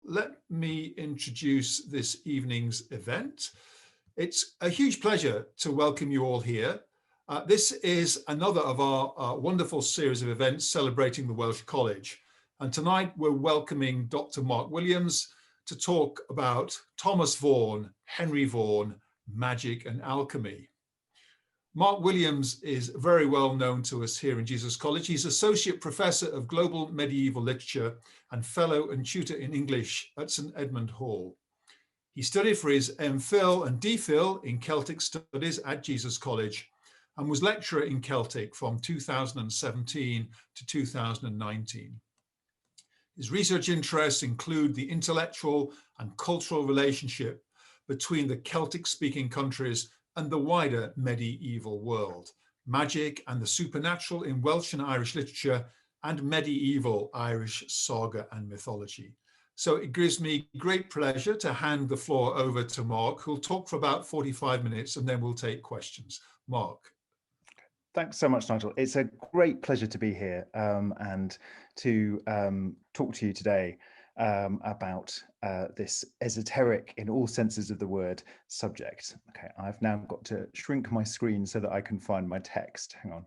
let me introduce this evening's event. It's a huge pleasure to welcome you all here. This is another of our wonderful series of events celebrating the Welsh College. And tonight we're welcoming Dr. Mark Williams to talk about Thomas Vaughan, Henry Vaughan, magic and alchemy. Mark Williams is very well known to us here in Jesus College. He's Associate Professor of Global Medieval Literature and Fellow and Tutor in English at St Edmund Hall. He studied for his MPhil and DPhil in Celtic Studies at Jesus College and was lecturer in Celtic from 2017 to 2019. His research interests include the intellectual and cultural relationship between the Celtic-speaking countries and the wider medieval world, magic and the supernatural in Welsh and Irish literature, and medieval Irish saga and mythology. So it gives me great pleasure to hand the floor over to Mark, who'll talk for about 45 minutes and then we'll take questions. Mark. Thanks so much, Nigel. It's a great pleasure to be here and to talk to you today about this esoteric, in all senses of the word, subject. Okay, I've now got to shrink my screen so that I can find my text. Hang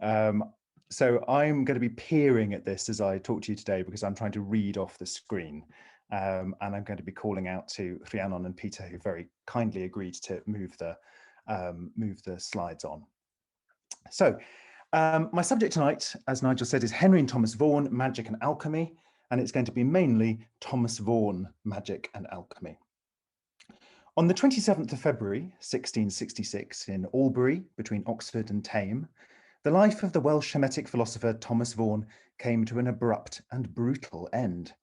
on. So I'm going to be peering at this as I talk to you today because I'm trying to read off the screen. And I'm going to be calling out to Rhiannon and Peter, who very kindly agreed to move the slides on. So my subject tonight, as Nigel said, is Henry and Thomas Vaughan, magic and alchemy. And it's going to be mainly Thomas Vaughan, magic and alchemy. On the 27th of February, 1666, in Albury, between Oxford and Thame, the life of the Welsh Hermetic philosopher Thomas Vaughan came to an abrupt and brutal end.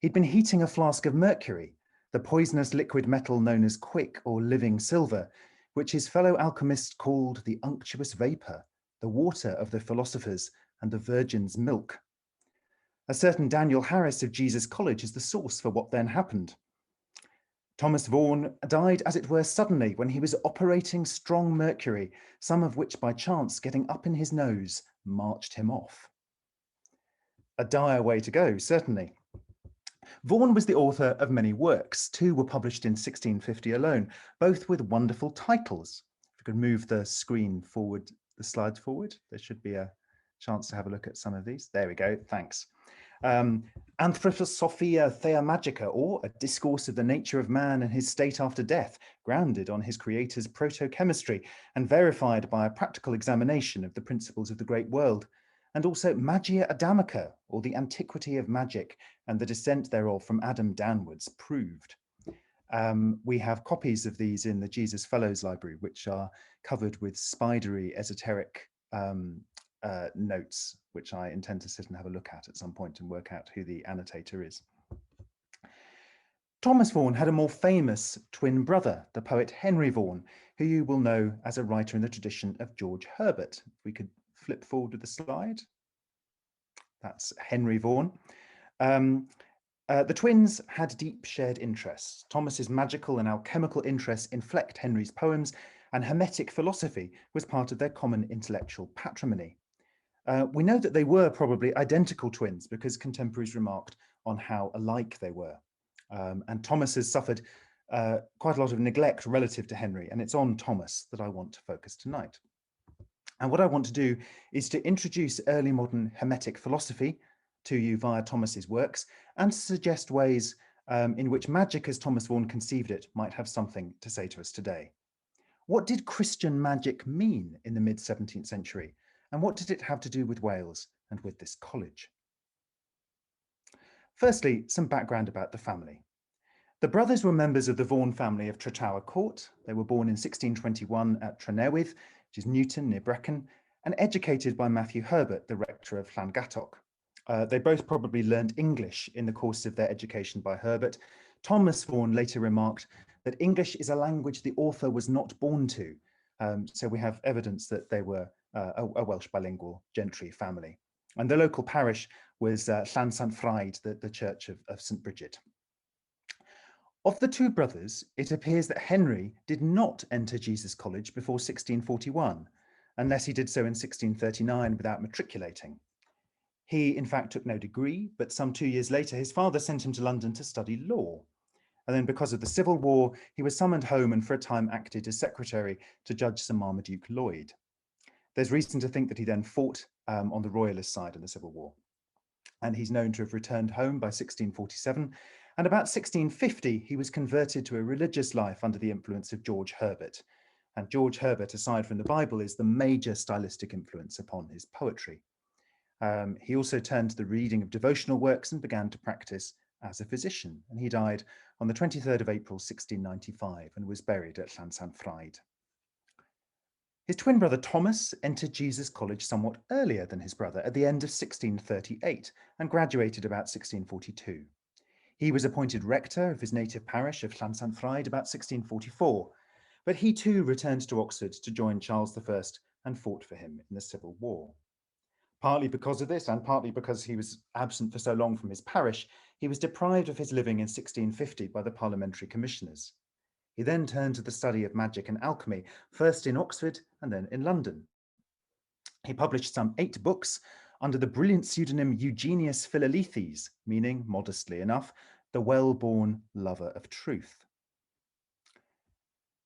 He'd been heating a flask of mercury, the poisonous liquid metal known as quick or living silver, which his fellow alchemists called the unctuous vapour, the water of the philosophers and the virgin's milk. A certain Daniel Harris of Jesus College is the source for what then happened. Thomas Vaughan died, as it were, suddenly when he was operating strong mercury, some of which by chance getting up in his nose marched him off. A dire way to go, certainly. Vaughan was the author of many works. Two were published in 1650 alone, both with wonderful titles. If you could move the screen forward, the slides forward, there should be a chance to have a look at some of these. There we go, thanks. Anthroposophia Theamagica, or A Discourse of the Nature of Man and His State After Death, grounded on his creator's proto-chemistry and verified by a practical examination of the principles of the great world, and also Magia Adamica, or The Antiquity of Magic and the Descent thereof from Adam downwards, proved. We have copies of these in the Jesus Fellows Library, which are covered with spidery, esoteric notes, which I intend to sit and have a look at some point and work out who the annotator is. Thomas Vaughan had a more famous twin brother, the poet Henry Vaughan, who you will know as a writer in the tradition of George Herbert. If we could flip forward with the slide. That's Henry Vaughan. The twins had deep shared interests. Thomas's magical and alchemical interests inflect Henry's poems, and Hermetic philosophy was part of their common intellectual patrimony. We know that they were probably identical twins because contemporaries remarked on how alike they were. And Thomas has suffered quite a lot of neglect relative to Henry, and it's on Thomas that I want to focus tonight. And what I want to do is to introduce early modern Hermetic philosophy to you via Thomas's works and suggest ways in which magic as Thomas Vaughan conceived it might have something to say to us today. What did Christian magic mean in the mid-17th century? And what did it have to do with Wales and with this college? Firstly, some background about the family. The brothers were members of the Vaughan family of Tretower Court. They were born in 1621 at Trenewydd, which is Newton near Brecon, and educated by Matthew Herbert, the rector of Llangattock. They both probably learned English in the course of their education by Herbert. Thomas Vaughan later remarked that English is a language the author was not born to. So we have evidence that they were a Welsh bilingual gentry family. And the local parish was Llan Sant Ffraid, the church of St Bridget. Of the two brothers, it appears that Henry did not enter Jesus College before 1641, unless he did so in 1639 without matriculating. He, in fact, took no degree, but some 2 years later, his father sent him to London to study law. And then because of the Civil War, he was summoned home and for a time acted as secretary to Judge Sir Marmaduke Lloyd. There's reason to think that he then fought on the royalist side in the Civil War. And he's known to have returned home by 1647. And about 1650, he was converted to a religious life under the influence of George Herbert. And George Herbert, aside from the Bible, is the major stylistic influence upon his poetry. He also turned to the reading of devotional works and began to practice as a physician. And he died on the 23rd of April, 1695, and was buried at Llansanfraid. His twin brother Thomas entered Jesus College somewhat earlier than his brother at the end of 1638 and graduated about 1642. He was appointed rector of his native parish of Llansanfraid about 1644, but he too returned to Oxford to join Charles I and fought for him in the Civil War. Partly because of this, and partly because he was absent for so long from his parish, he was deprived of his living in 1650 by the parliamentary commissioners. He then turned to the study of magic and alchemy, first in Oxford and then in London. He published some 8 books under the brilliant pseudonym Eugenius Philalethes, meaning, modestly enough, the well-born lover of truth.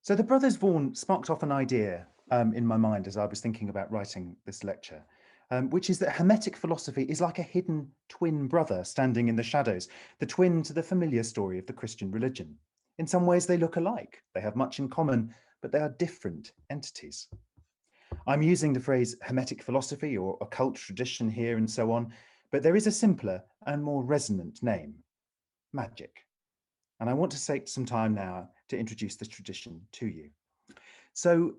So the brothers Vaughan sparked off an idea in my mind as I was thinking about writing this lecture, which is that Hermetic philosophy is like a hidden twin brother standing in the shadows, the twin to the familiar story of the Christian religion. In some ways, they look alike. They have much in common, but they are different entities. I'm using the phrase Hermetic philosophy or occult tradition here and so on, but there is a simpler and more resonant name, magic. And I want to take some time now to introduce this tradition to you. So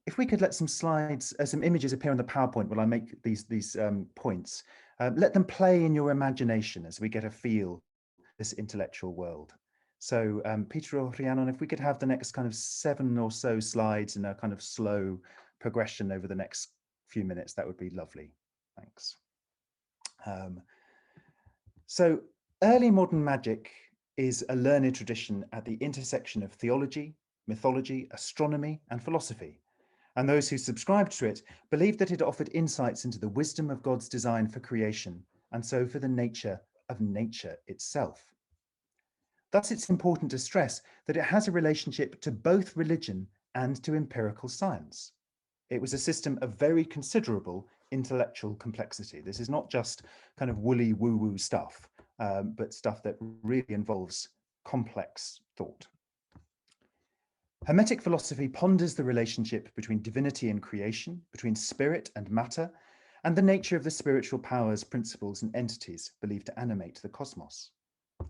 if we could let some slides, some images appear on the PowerPoint while I make these points, let them play in your imagination as we get a feel of this intellectual world. So Peter or Rhiannon, if we could have the next kind of 7 or so slides in a kind of slow progression over the next few minutes, that would be lovely. Thanks. So early modern magic is a learned tradition at the intersection of theology, mythology, astronomy, and philosophy. And those who subscribed to it believed that it offered insights into the wisdom of God's design for creation, and so for the nature of nature itself. Thus, it's important to stress that it has a relationship to both religion and to empirical science. It was a system of very considerable intellectual complexity. This is not just kind of woolly woo-woo stuff, but stuff that really involves complex thought. Hermetic philosophy ponders the relationship between divinity and creation, between spirit and matter, and the nature of the spiritual powers, principles, and entities believed to animate the cosmos.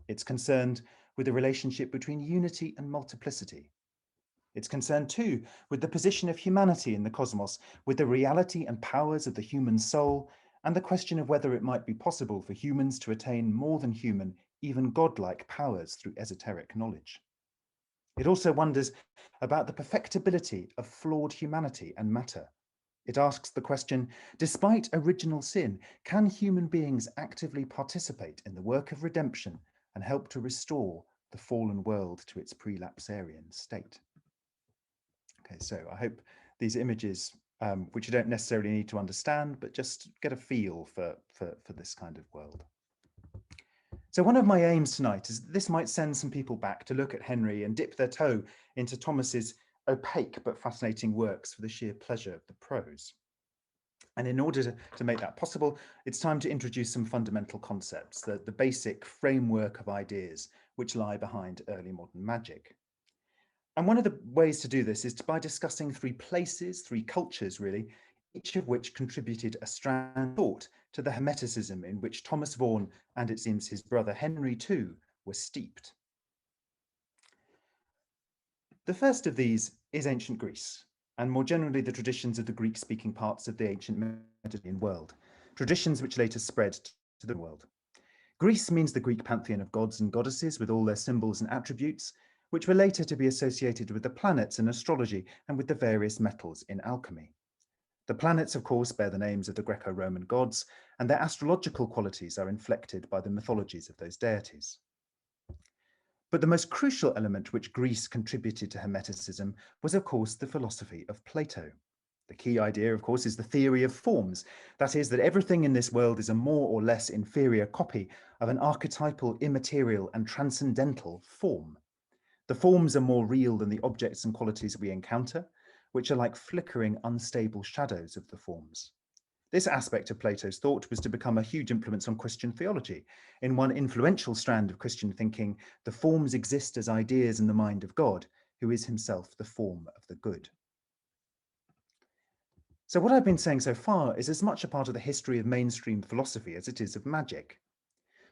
It's concerned with the relationship between unity and multiplicity. It's concerned too with the position of humanity in the cosmos, with the reality and powers of the human soul, and the question of whether it might be possible for humans to attain more than human, even godlike powers through esoteric knowledge. It also wonders about the perfectibility of flawed humanity and matter. It asks the question, despite original sin, can human beings actively participate in the work of redemption and help to restore the fallen world to its prelapsarian state? Okay, so I hope these images, which you don't necessarily need to understand, but just get a feel for this kind of world. So one of my aims tonight is that this might send some people back to look at Henry and dip their toe into Thomas's opaque but fascinating works for the sheer pleasure of the prose. And in order to make that possible, it's time to introduce some fundamental concepts, the basic framework of ideas which lie behind early modern magic. And one of the ways to do this is by discussing 3 places, 3 cultures really, each of which contributed a strand of thought to the Hermeticism in which Thomas Vaughan and it seems his brother Henry too were steeped. The first of these is ancient Greece, and more generally the traditions of the Greek-speaking parts of the ancient Mediterranean world, traditions which later spread to the world. Greece means the Greek pantheon of gods and goddesses with all their symbols and attributes, which were later to be associated with the planets in astrology and with the various metals in alchemy. The planets, of course, bear the names of the Greco-Roman gods, and their astrological qualities are inflected by the mythologies of those deities. But the most crucial element which Greece contributed to Hermeticism was, of course, the philosophy of Plato. The key idea, of course, is the theory of forms. That is, that everything in this world is a more or less inferior copy of an archetypal, immaterial, and transcendental form. The forms are more real than the objects and qualities we encounter, which are like flickering, unstable shadows of the forms. This aspect of Plato's thought was to become a huge influence on Christian theology. In one influential strand of Christian thinking, the forms exist as ideas in the mind of God, who is himself the form of the good. So what I've been saying so far is as much a part of the history of mainstream philosophy as it is of magic.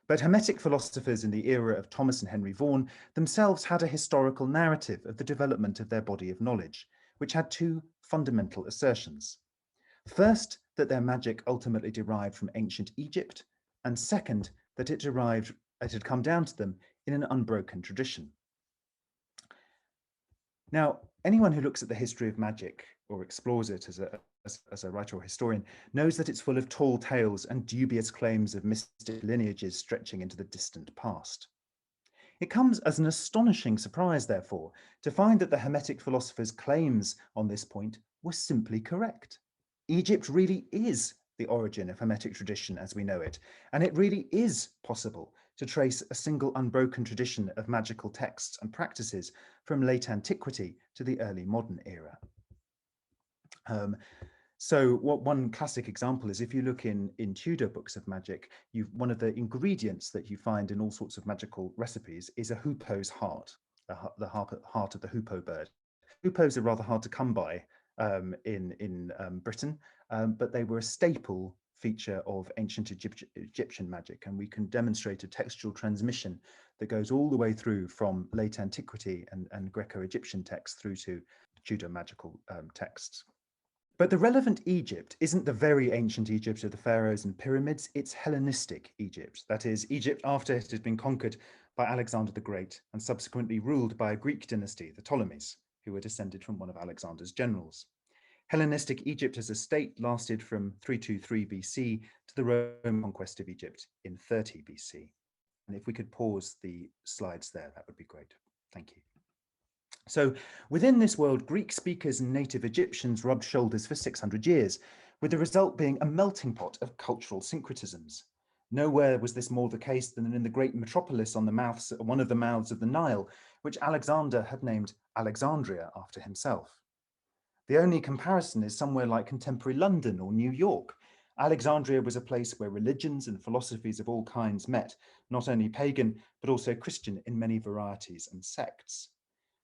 But Hermetic philosophers in the era of Thomas and Henry Vaughan themselves had a historical narrative of the development of their body of knowledge, which had two fundamental assertions. First, that their magic ultimately derived from ancient Egypt, and second, that it had come down to them in an unbroken tradition. Now, anyone who looks at the history of magic or explores it as a writer or historian knows that it's full of tall tales and dubious claims of mystic lineages stretching into the distant past. It comes as an astonishing surprise, therefore, to find that the Hermetic philosophers' claims on this point were simply correct. Egypt really is the origin of Hermetic tradition as we know it, and it really is possible to trace a single unbroken tradition of magical texts and practices from late antiquity to the early modern era. So one classic example is if you look in Tudor books of magic, one of the ingredients that you find in all sorts of magical recipes is a hoopoe's heart, the heart of the hoopoe bird. Hoopoes are rather hard to come by in Britain, but they were a staple feature of ancient Egyptian magic, and we can demonstrate a textual transmission that goes all the way through from late antiquity and Greco-Egyptian texts through to Tudor magical texts. But the relevant Egypt isn't the very ancient Egypt of the pharaohs and pyramids, it's Hellenistic Egypt. That is, Egypt after it had been conquered by Alexander the Great and subsequently ruled by a Greek dynasty, the Ptolemies, who were descended from one of Alexander's generals. Hellenistic Egypt as a state lasted from 323 BC to the Roman conquest of Egypt in 30 BC. And if we could pause the slides there, that would be great. Thank you. So within this world, Greek speakers and native Egyptians rubbed shoulders for 600 years, with the result being a melting pot of cultural syncretisms. Nowhere was this more the case than in the great metropolis on one of the mouths of the Nile, which Alexander had named Alexandria after himself. The only comparison is somewhere like contemporary London or New York. Alexandria was a place where religions and philosophies of all kinds met, not only pagan, but also Christian in many varieties and sects.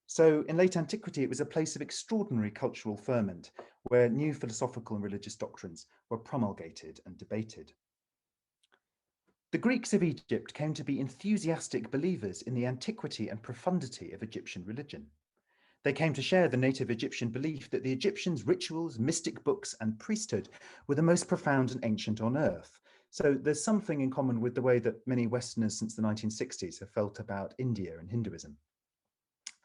So in late antiquity, it was a place of extraordinary cultural ferment, where new philosophical and religious doctrines were promulgated and debated. The Greeks of Egypt came to be enthusiastic believers in the antiquity and profundity of Egyptian religion. They came to share the native Egyptian belief that the Egyptians' rituals, mystic books, and priesthood were the most profound and ancient on earth. So there's something in common with the way that many Westerners since the 1960s have felt about India and Hinduism.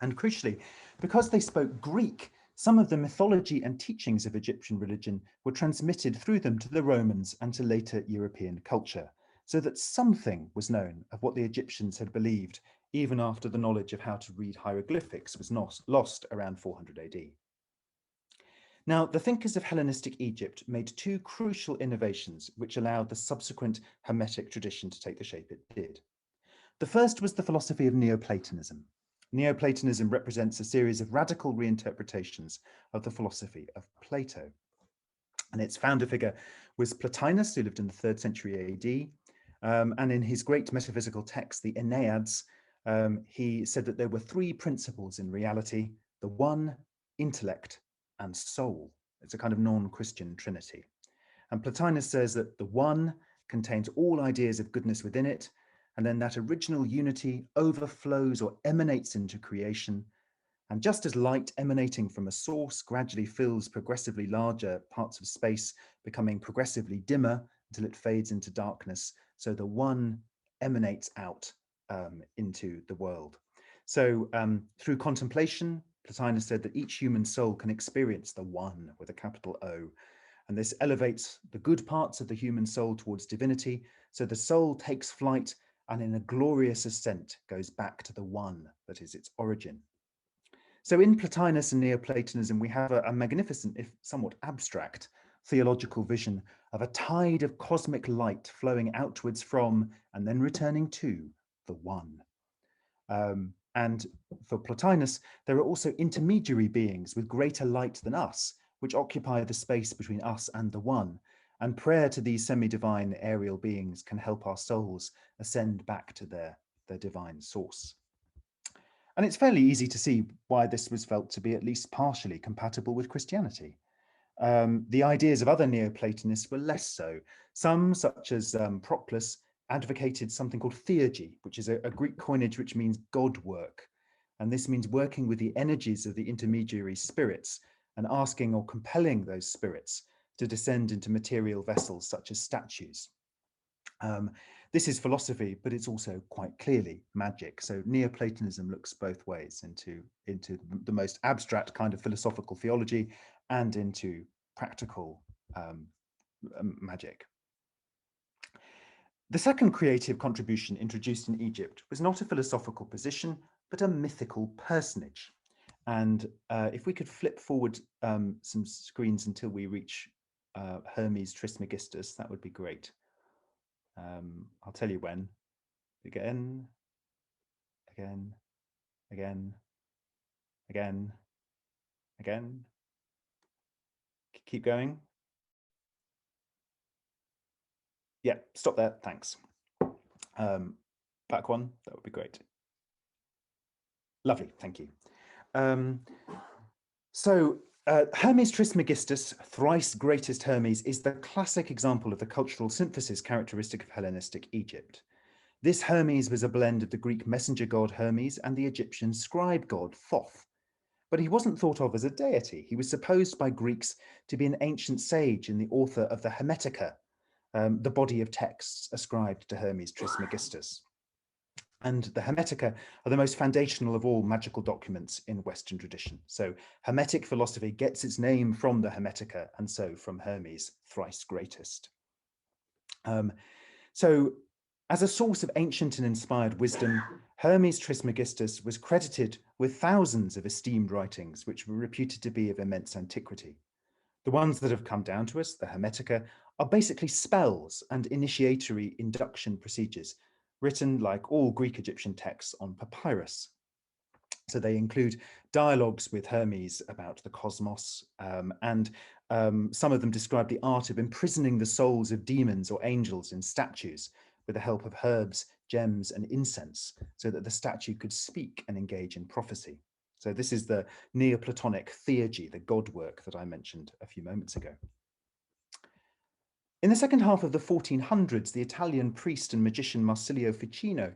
And crucially, because they spoke Greek, some of the mythology and teachings of Egyptian religion were transmitted through them to the Romans and to later European culture, so that something was known of what the Egyptians had believed, even after the knowledge of how to read hieroglyphics was lost around 400 AD. Now, the thinkers of Hellenistic Egypt made two crucial innovations which allowed the subsequent Hermetic tradition to take the shape it did. The first was the philosophy of Neoplatonism. Neoplatonism represents a series of radical reinterpretations of the philosophy of Plato. And its founder figure was Plotinus, who lived in the 3rd century AD. And in his great metaphysical text, the Enneads, he said that there were three principles in reality: the one, intellect, and soul. It's a kind of non-Christian trinity. And Plotinus says that the one contains all ideas of goodness within it, and then that original unity overflows or emanates into creation. And just as light emanating from a source gradually fills progressively larger parts of space, becoming progressively dimmer until it fades into darkness, so the one emanates out into the world. So through contemplation, Plotinus said that each human soul can experience the one with a capital O. And this elevates the good parts of the human soul towards divinity. So the soul takes flight and in a glorious ascent goes back to the one that is its origin. So in Plotinus and Neoplatonism, we have a magnificent, if somewhat abstract, theological vision of a tide of cosmic light flowing outwards from and then returning to the One. And for Plotinus, there are also intermediary beings with greater light than us, which occupy the space between us and the One. And prayer to these semi-divine aerial beings can help our souls ascend back to their divine source. And it's fairly easy to see why this was felt to be at least partially compatible with Christianity. The ideas of other Neoplatonists were less so. Some, such as Proclus, advocated something called theurgy, which is a Greek coinage which means God work. And this means working with the energies of the intermediary spirits and asking or compelling those spirits to descend into material vessels such as statues. This is philosophy, but it's also quite clearly magic. So Neoplatonism looks both ways, into the most abstract kind of philosophical theology and into practical magic. The second creative contribution introduced in Egypt was not a philosophical position, but a mythical personage. And if we could flip forward some screens until we reach Hermes Trismegistus, that would be great. I'll tell you when. Again. Keep going. Yeah, stop there, thanks. Back one, that would be great. Lovely, thank you. Hermes Trismegistus, thrice greatest Hermes, is the classic example of the cultural synthesis characteristic of Hellenistic Egypt. This Hermes was a blend of the Greek messenger god Hermes and the Egyptian scribe god Thoth. But he wasn't thought of as a deity. He was supposed by Greeks to be an ancient sage and the author of the Hermetica, the body of texts ascribed to Hermes Trismegistus. And the Hermetica are the most foundational of all magical documents in Western tradition. So Hermetic philosophy gets its name from the Hermetica, and so from Hermes, thrice greatest. So as a source of ancient and inspired wisdom, Hermes Trismegistus was credited with thousands of esteemed writings, which were reputed to be of immense antiquity. The ones that have come down to us, the Hermetica, are basically spells and initiatory induction procedures, written like all Greek Egyptian texts on papyrus. So they include dialogues with Hermes about the cosmos, and some of them describe the art of imprisoning the souls of demons or angels in statues with the help of herbs, gems, and incense, so that the statue could speak and engage in prophecy. So this is the Neoplatonic theurgy, the God work that I mentioned a few moments ago. In the second half of the 1400s, the Italian priest and magician Marsilio Ficino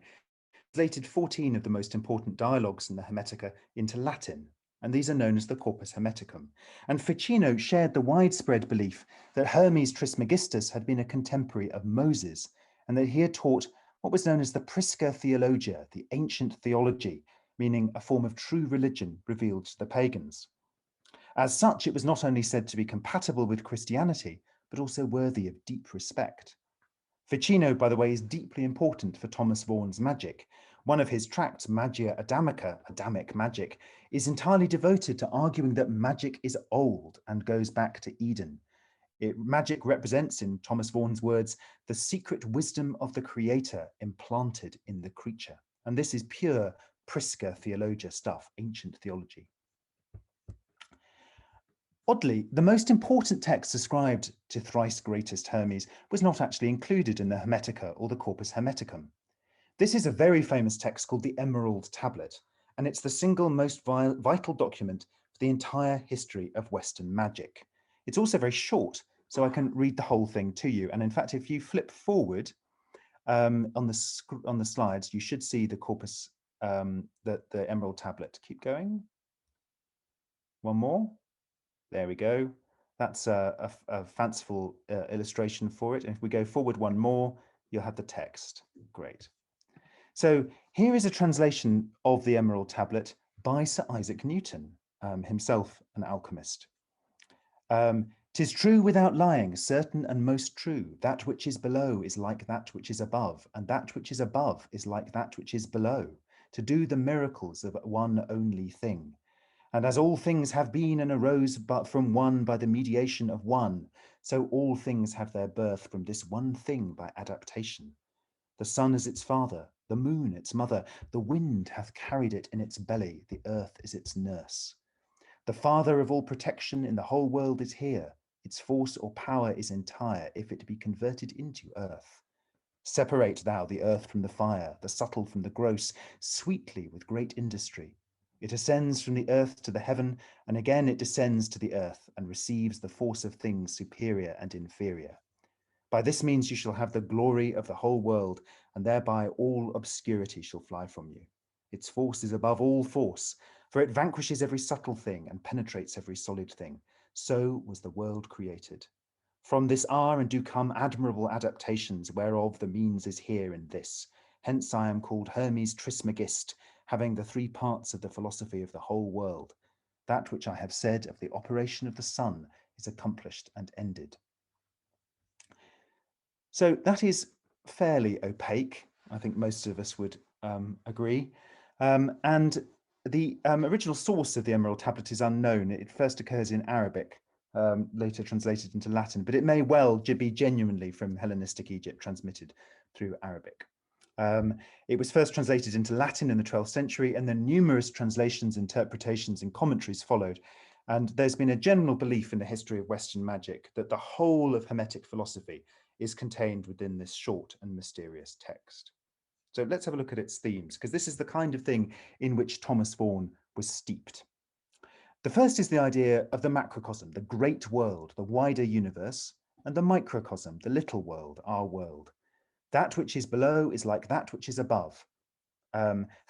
translated 14 of the most important dialogues in the Hermetica into Latin, and these are known as the Corpus Hermeticum. And Ficino shared the widespread belief that Hermes Trismegistus had been a contemporary of Moses, and that he had taught what was known as the Prisca Theologia, the ancient theology, meaning a form of true religion revealed to the pagans. As such, it was not only said to be compatible with Christianity, but also worthy of deep respect. Ficino, by the way, is deeply important for Thomas Vaughan's magic. One of his tracts, Magia Adamica, Adamic magic, is entirely devoted to arguing that magic is old and goes back to Eden. Magic represents, in Thomas Vaughan's words, the secret wisdom of the creator implanted in the creature. And this is pure Prisca Theologia stuff, ancient theology. Oddly, the most important text ascribed to thrice greatest Hermes was not actually included in the Hermetica or the Corpus Hermeticum. This is a very famous text called the Emerald Tablet, and it's the single most vital document for the entire history of Western magic. It's also very short, so I can read the whole thing to you. And in fact, if you flip forward on the slides, you should see the Corpus, the Emerald Tablet. Keep going. One more. There we go. That's a fanciful illustration for it. And if we go forward one more, you'll have the text. Great. So here is a translation of the Emerald Tablet by Sir Isaac Newton, himself an alchemist. "'Tis true without lying, certain and most true, that which is below is like that which is above, and that which is above is like that which is below, to do the miracles of one only thing. And as all things have been and arose but from one by the mediation of one, so all things have their birth from this one thing by adaptation. The sun is its father, the moon its mother, the wind hath carried it in its belly, the earth is its nurse. The father of all protection in the whole world is here. Its force or power is entire if it be converted into earth. Separate thou the earth from the fire, the subtle from the gross, sweetly with great industry. It ascends from the earth to the heaven, and again it descends to the earth, and receives the force of things superior and inferior. By this means you shall have the glory of the whole world, and thereby all obscurity shall fly from you. Its force is above all force, for it vanquishes every subtle thing and penetrates every solid thing. So was the world created. From this are and do come admirable adaptations, whereof the means is here in this. Hence I am called Hermes Trismegist, having the three parts of the philosophy of the whole world. That which I have said of the operation of the sun is accomplished and ended. So that is fairly opaque. I think most of us would agree. And the original source of the Emerald Tablet is unknown. It first occurs in Arabic, later translated into Latin, but it may well be genuinely from Hellenistic Egypt, transmitted through Arabic. It was first translated into Latin in the 12th century, and then numerous translations, interpretations, and commentaries followed. And there's been a general belief in the history of Western magic that the whole of Hermetic philosophy is contained within this short and mysterious text. So let's have a look at its themes, because this is the kind of thing in which Thomas Vaughan was steeped. The first is the idea of the macrocosm, the great world, the wider universe, and the microcosm, the little world, our world. That which is below is like that which is above.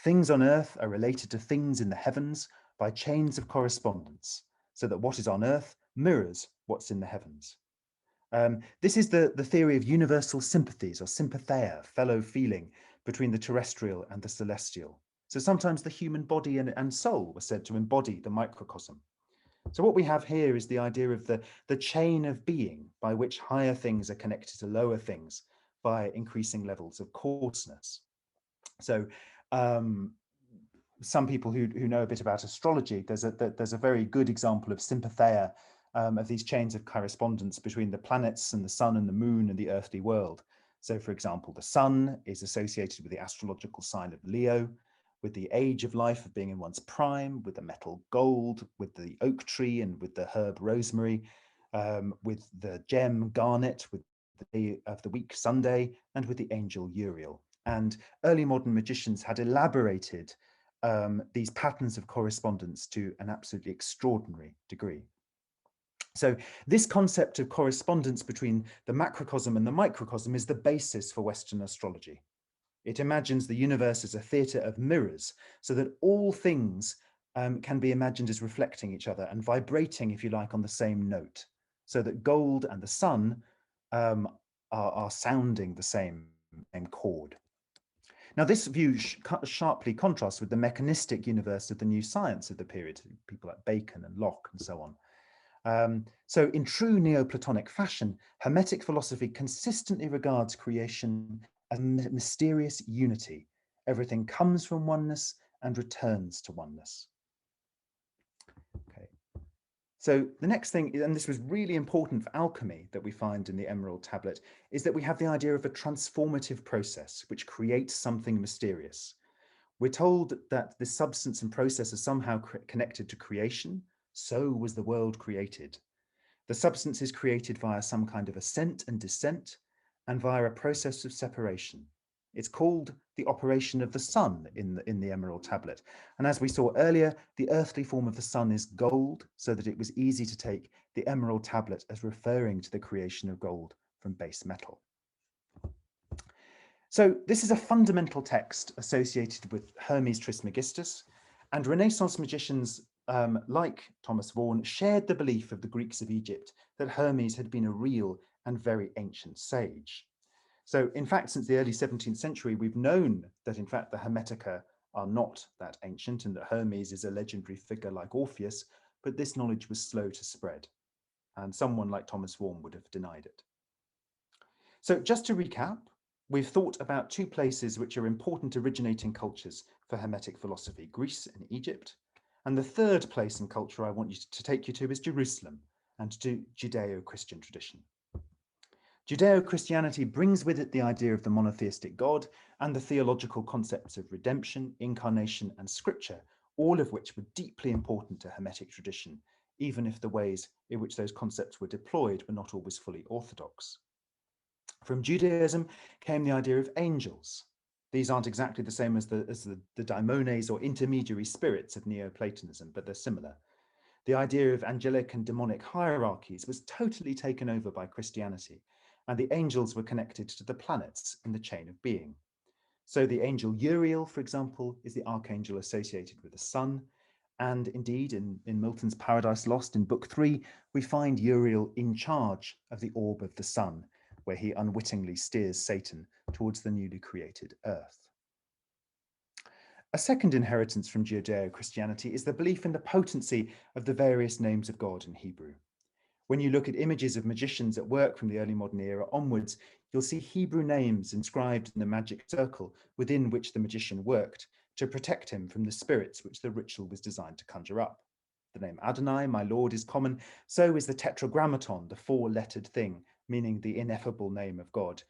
Things on earth are related to things in the heavens by chains of correspondence, so that what is on earth mirrors what's in the heavens. This is the theory of universal sympathies, or sympatheia, fellow feeling, between the terrestrial and the celestial. So sometimes the human body and soul were said to embody the microcosm. So what we have here is the idea of the chain of being by which higher things are connected to lower things by increasing levels of coarseness. So some people who know a bit about astrology, there's a very good example of sympatheia, of these chains of correspondence between the planets and the sun and the moon and the earthly world. So, for example, the sun is associated with the astrological sign of Leo, with the age of life of being in one's prime, with the metal gold, with the oak tree and with the herb rosemary, with the gem garnet, with the day of the week Sunday, and with the angel Uriel. And early modern magicians had elaborated these patterns of correspondence to an absolutely extraordinary degree. So this concept of correspondence between the macrocosm and the microcosm is the basis for Western astrology. It imagines the universe as a theatre of mirrors, so that all things can be imagined as reflecting each other and vibrating, if you like, on the same note, so that gold and the sun are sounding the same chord. Now, this view sharply contrasts with the mechanistic universe of the new science of the period, people like Bacon and Locke and so on. So in true Neoplatonic fashion, Hermetic philosophy consistently regards creation as mysterious unity. Everything comes from oneness and returns to oneness. Okay. So the next thing, and this was really important for alchemy that we find in the Emerald Tablet, is that we have the idea of a transformative process which creates something mysterious. We're told that this substance and process are somehow connected to creation. So was the world created. The substance is created via some kind of ascent and descent, and via a process of separation. It's called the operation of the sun in the Emerald Tablet. And as we saw earlier, the earthly form of the sun is gold, so that it was easy to take the Emerald Tablet as referring to the creation of gold from base metal. So this is a fundamental text associated with Hermes Trismegistus, and Renaissance magicians like Thomas Vaughan shared the belief of the Greeks of Egypt that Hermes had been a real and very ancient sage. So in fact, since the early 17th century, we've known that in fact the Hermetica are not that ancient and that Hermes is a legendary figure like Orpheus, but this knowledge was slow to spread, and someone like Thomas Vaughan would have denied it. So just to recap, we've thought about two places which are important originating cultures for Hermetic philosophy, Greece and Egypt. And the third place and culture I want you to take you to is Jerusalem and to Judeo-Christian tradition. Judeo-Christianity brings with it the idea of the monotheistic God and the theological concepts of redemption, incarnation, and scripture, all of which were deeply important to Hermetic tradition, even if the ways in which those concepts were deployed were not always fully orthodox. From Judaism came the idea of angels. These aren't exactly the same as the daimones or intermediary spirits of Neoplatonism, but they're similar. The idea of angelic and demonic hierarchies was totally taken over by Christianity, and the angels were connected to the planets in the chain of being. So the angel Uriel, for example, is the archangel associated with the sun. And indeed, in Milton's Paradise Lost in Book 3, we find Uriel in charge of the orb of the sun, where he unwittingly steers Satan towards the newly created earth. A second inheritance from Judeo-Christianity is the belief in the potency of the various names of God in Hebrew. When you look at images of magicians at work from the early modern era onwards, you'll see Hebrew names inscribed in the magic circle within which the magician worked to protect him from the spirits which the ritual was designed to conjure up. The name Adonai, my Lord, is common. So is the tetragrammaton, the four-lettered thing, meaning the ineffable name of God,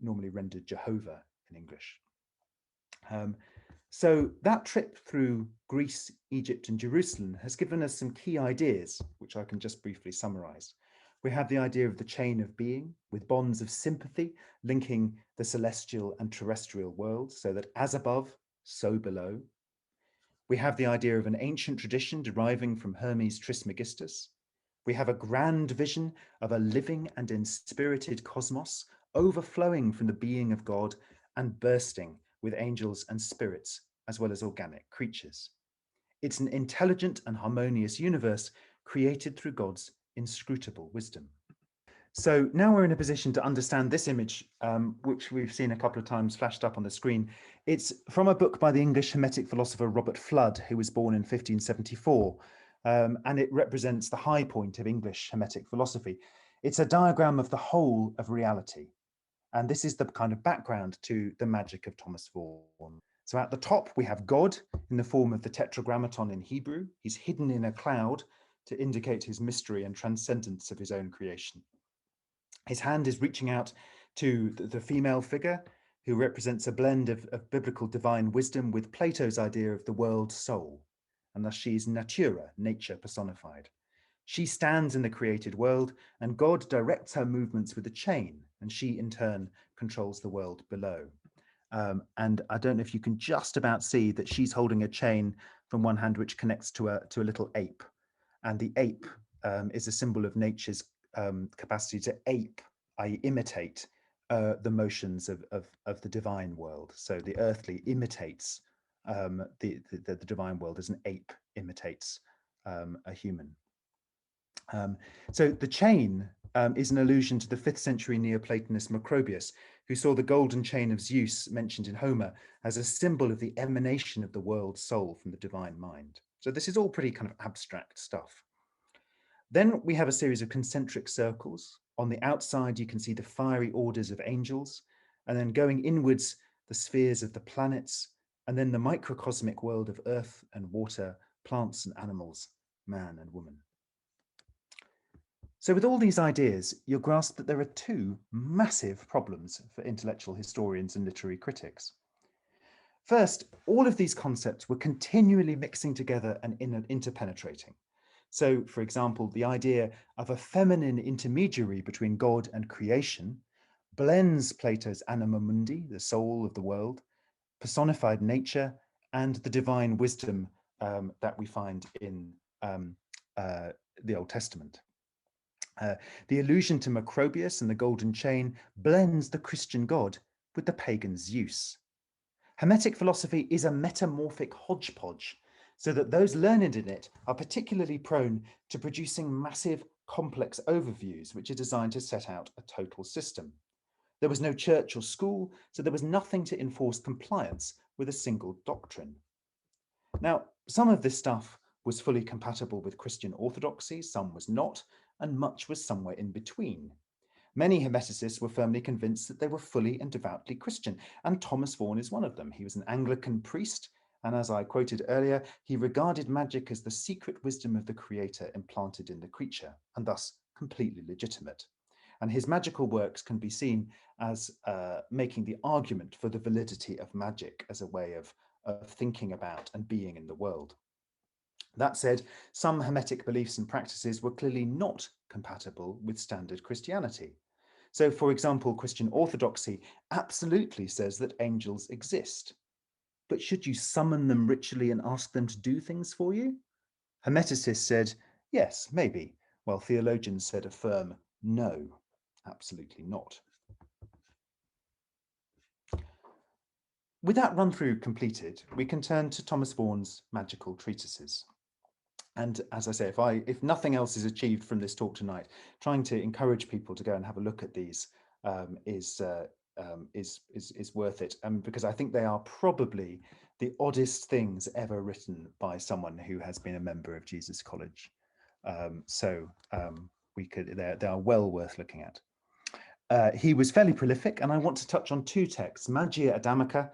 normally rendered Jehovah in English. So that trip through Greece, Egypt, and Jerusalem has given us some key ideas, which I can just briefly summarize. We have the idea of the chain of being, with bonds of sympathy linking the celestial and terrestrial worlds, so that as above, so below. We have the idea of an ancient tradition deriving from Hermes Trismegistus. We have a grand vision of a living and inspirited cosmos, overflowing from the being of God and bursting with angels and spirits, as well as organic creatures. It's an intelligent and harmonious universe created through God's inscrutable wisdom. So now we're in a position to understand this image, which we've seen a couple of times flashed up on the screen. It's from a book by the English Hermetic philosopher Robert Flood, who was born in 1574, and it represents the high point of English Hermetic philosophy. It's a diagram of the whole of reality. And this is the kind of background to the magic of Thomas Vaughan. So at the top, we have God in the form of the tetragrammaton in Hebrew. He's hidden in a cloud to indicate his mystery and transcendence of his own creation. His hand is reaching out to the female figure, who represents a blend of biblical divine wisdom with Plato's idea of the world soul. And thus she is natura, nature personified. She stands in the created world, and God directs her movements with a chain, and she in turn controls the world below. And I don't know if you can just about see that she's holding a chain from one hand which connects to a little ape. And the ape is a symbol of nature's capacity to ape, i.e. imitate the motions of the divine world. So the earthly imitates the divine world as an ape imitates a human. So the chain is an allusion to the 5th century Neoplatonist Macrobius, who saw the golden chain of Zeus mentioned in Homer as a symbol of the emanation of the world soul from the divine mind. So this is all pretty kind of abstract stuff. Then we have a series of concentric circles. On the outside, you can see the fiery orders of angels, and then going inwards, the spheres of the planets, and then the microcosmic world of earth and water, plants and animals, man and woman. So with all these ideas, you'll grasp that there are two massive problems for intellectual historians and literary critics. First, all of these concepts were continually mixing together and interpenetrating. So, for example, the idea of a feminine intermediary between God and creation blends Plato's anima mundi, the soul of the world, personified nature, and the divine wisdom that we find in the Old Testament. The allusion to Macrobius and the golden chain blends the Christian God with the pagan Zeus. Hermetic philosophy is a metamorphic hodgepodge, so that those learned in it are particularly prone to producing massive, complex overviews, which are designed to set out a total system. There was no church or school, so there was nothing to enforce compliance with a single doctrine. Now, some of this stuff was fully compatible with Christian orthodoxy, some was not, and much was somewhere in between. Many Hermeticists were firmly convinced that they were fully and devoutly Christian, and Thomas Vaughan is one of them. He was an Anglican priest And as I quoted earlier, he regarded magic as the secret wisdom of the creator implanted in the creature, and thus completely legitimate. And his magical works can be seen as making the argument for the validity of magic as a way of thinking about and being in the world. That said, some Hermetic beliefs and practices were clearly not compatible with standard Christianity. So, for example, Christian orthodoxy absolutely says that angels exist. But should you summon them ritually and ask them to do things for you? Hermeticists said, yes, maybe, while theologians said a firm no, absolutely not. With that run through completed, we can turn to Thomas Vaughan's magical treatises. And as I say, if nothing else is achieved from this talk tonight, trying to encourage people to go and have a look at these is worth it, because I think they are probably the oddest things ever written by someone who has been a member of Jesus College. They are well worth looking at. He was fairly prolific, and I want to touch on two texts, Magia Adamica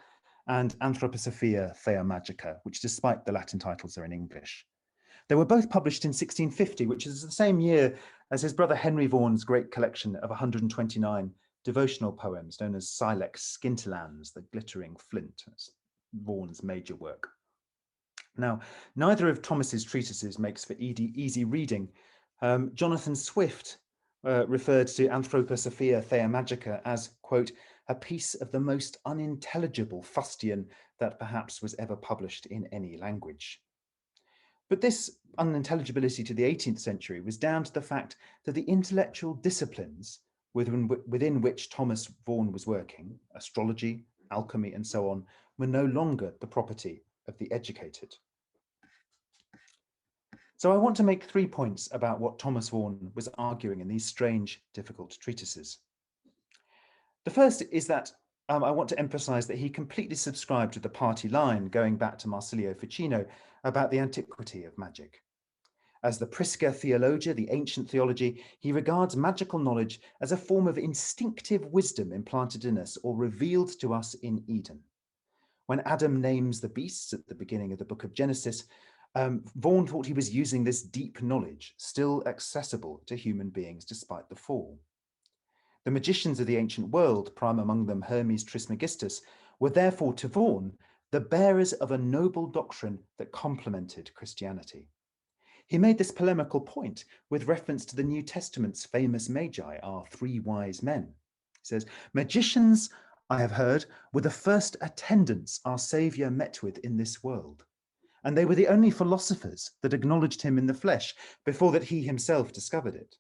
and Anthroposophia Theomagica, which, despite the Latin titles, are in English. They were both published in 1650, which is the same year as his brother Henry Vaughan's great collection of 129 devotional poems known as Silex Scintillans, the glittering flint. That's Vaughan's major work. Now, neither of Thomas's treatises makes for easy reading. Jonathan Swift referred to Anthroposophia Theomagica as, quote, a piece of the most unintelligible fustian that perhaps was ever published in any language. But this unintelligibility to the 18th century was down to the fact that the intellectual disciplines within which Thomas Vaughan was working, astrology, alchemy, and so on, were no longer the property of the educated. So I want to make 3 points about what Thomas Vaughan was arguing in these strange, difficult treatises. The first is that I want to emphasize that he completely subscribed to the party line going back to Marsilio Ficino about the antiquity of magic. As the Prisca Theologia, the ancient theology, he regards magical knowledge as a form of instinctive wisdom implanted in us or revealed to us in Eden. When Adam names the beasts at the beginning of the book of Genesis, Vaughan thought he was using this deep knowledge, still accessible to human beings despite the fall. The magicians of the ancient world, prime among them Hermes Trismegistus, were therefore to Vaughan the bearers of a noble doctrine that complemented Christianity. He made this polemical point with reference to the New Testament's famous magi, our three wise men. He says, magicians, I have heard, were the first attendants our Saviour met with in this world, and they were the only philosophers that acknowledged him in the flesh before that he himself discovered it.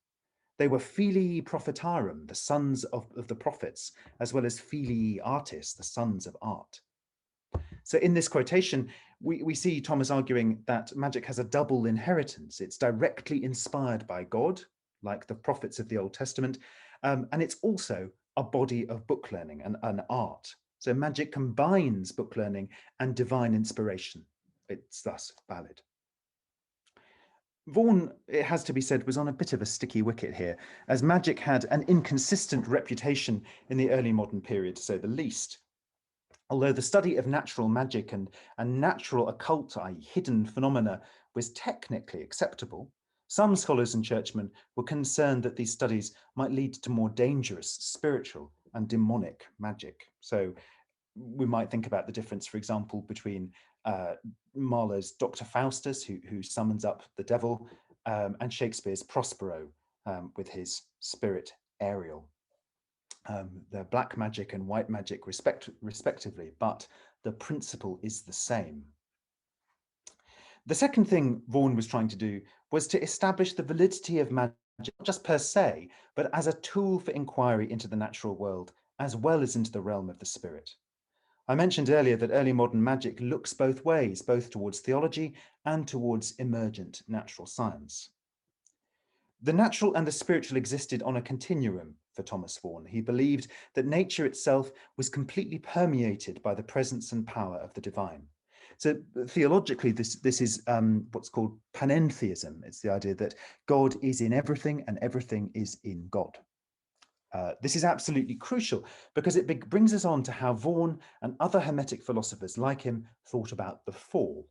They were filii prophetarum, the sons of the prophets, as well as filii artis, the sons of art. So in this quotation, we see Thomas arguing that magic has a double inheritance. It's directly inspired by God, like the prophets of the Old Testament, and it's also a body of book learning and an art. So magic combines book learning and divine inspiration. It's thus valid. Vaughan, it has to be said, was on a bit of a sticky wicket here, as magic had an inconsistent reputation in the early modern period, to say the least. Although the study of natural magic and natural occult, i.e. hidden phenomena, was technically acceptable, some scholars and churchmen were concerned that these studies might lead to more dangerous spiritual and demonic magic. So we might think about the difference, for example, between Marlowe's Dr. Faustus, who summons up the devil, and Shakespeare's Prospero with his spirit Ariel. They're black magic and white magic respectively, but the principle is the same. The second thing Vaughan was trying to do was to establish the validity of magic, not just per se, but as a tool for inquiry into the natural world, as well as into the realm of the spirit. I mentioned earlier that early modern magic looks both ways, both towards theology and towards emergent natural science. The natural and the spiritual existed on a continuum for Thomas Vaughan. He believed that nature itself was completely permeated by the presence and power of the divine. So theologically, this is what's called panentheism. It's the idea that God is in everything and everything is in God. This is absolutely crucial because it brings us on to how Vaughan and other Hermetic philosophers like him thought about the fall.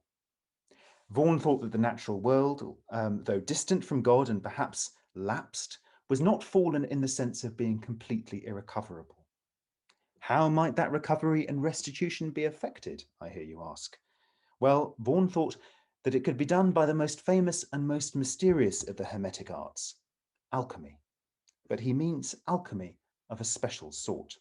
Vaughan thought that the natural world, though distant from God and perhaps lapsed, was not fallen in the sense of being completely irrecoverable. How might that recovery and restitution be effected, I hear you ask? Well, Vaughan thought that it could be done by the most famous and most mysterious of the Hermetic arts, alchemy. But he means alchemy of a special sort.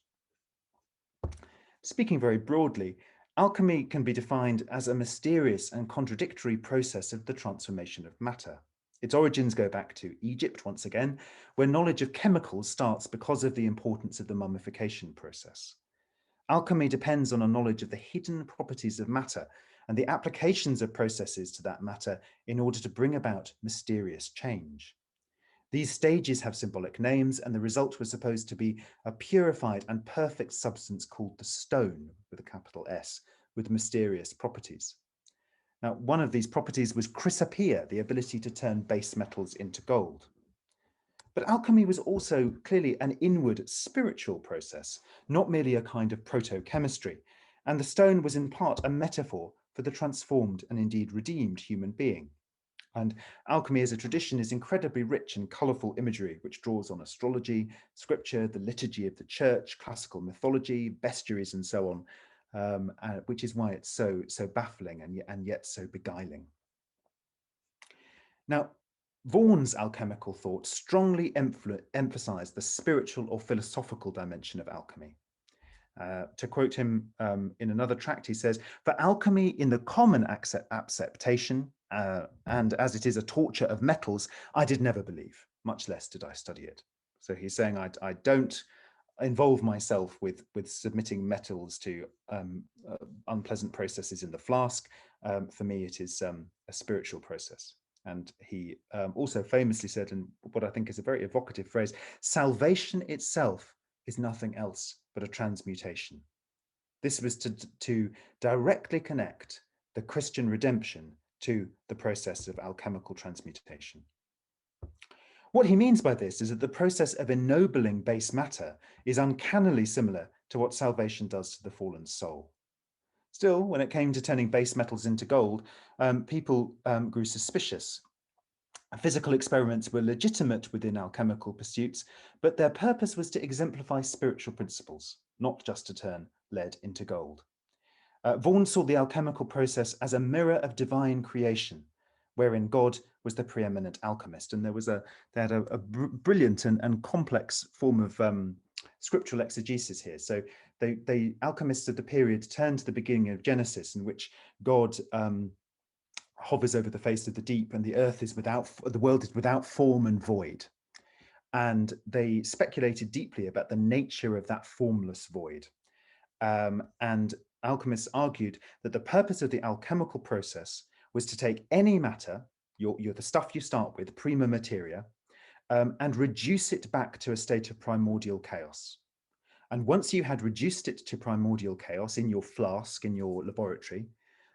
Speaking very broadly, alchemy can be defined as a mysterious and contradictory process of the transformation of matter. Its origins go back to Egypt once again, where knowledge of chemicals starts because of the importance of the mummification process. Alchemy depends on a knowledge of the hidden properties of matter and the applications of processes to that matter in order to bring about mysterious change. These stages have symbolic names, and the result was supposed to be a purified and perfect substance called the stone, with a capital S, with mysterious properties. Now, one of these properties was chrysopoeia, the ability to turn base metals into gold. But alchemy was also clearly an inward spiritual process, not merely a kind of proto-chemistry, and the stone was in part a metaphor for the transformed and indeed redeemed human being. And alchemy as a tradition is incredibly rich in colourful imagery, which draws on astrology, scripture, the liturgy of the church, classical mythology, bestiaries, and so on, which is why it's so baffling and yet so beguiling. Now, Vaughan's alchemical thought strongly emphasized the spiritual or philosophical dimension of alchemy. To quote him in another tract, he says, "For alchemy in the common acceptation, and as it is a torture of metals, I did never believe, much less did I study it." So he's saying, I don't involve myself with submitting metals to unpleasant processes in the flask. For me, it is a spiritual process. And he also famously said, and what I think is a very evocative phrase, "Salvation itself is nothing else but a transmutation." This was to directly connect the Christian redemption to the process of alchemical transmutation. What he means by this is that the process of ennobling base matter is uncannily similar to what salvation does to the fallen soul. Still, when it came to turning base metals into gold, people grew suspicious. Physical experiments were legitimate within alchemical pursuits, but their purpose was to exemplify spiritual principles, not just to turn lead into gold. Vaughan saw the alchemical process as a mirror of divine creation, wherein God was the preeminent alchemist. And they had a brilliant and complex form of scriptural exegesis here. So the alchemists of the period turned to the beginning of Genesis, in which God hovers over the face of the deep, and the world is without form and void. And they speculated deeply about the nature of that formless void. And alchemists argued that the purpose of the alchemical process was to take any matter, the stuff you start with, prima materia, and reduce it back to a state of primordial chaos. And once you had reduced it to primordial chaos in your flask, in your laboratory,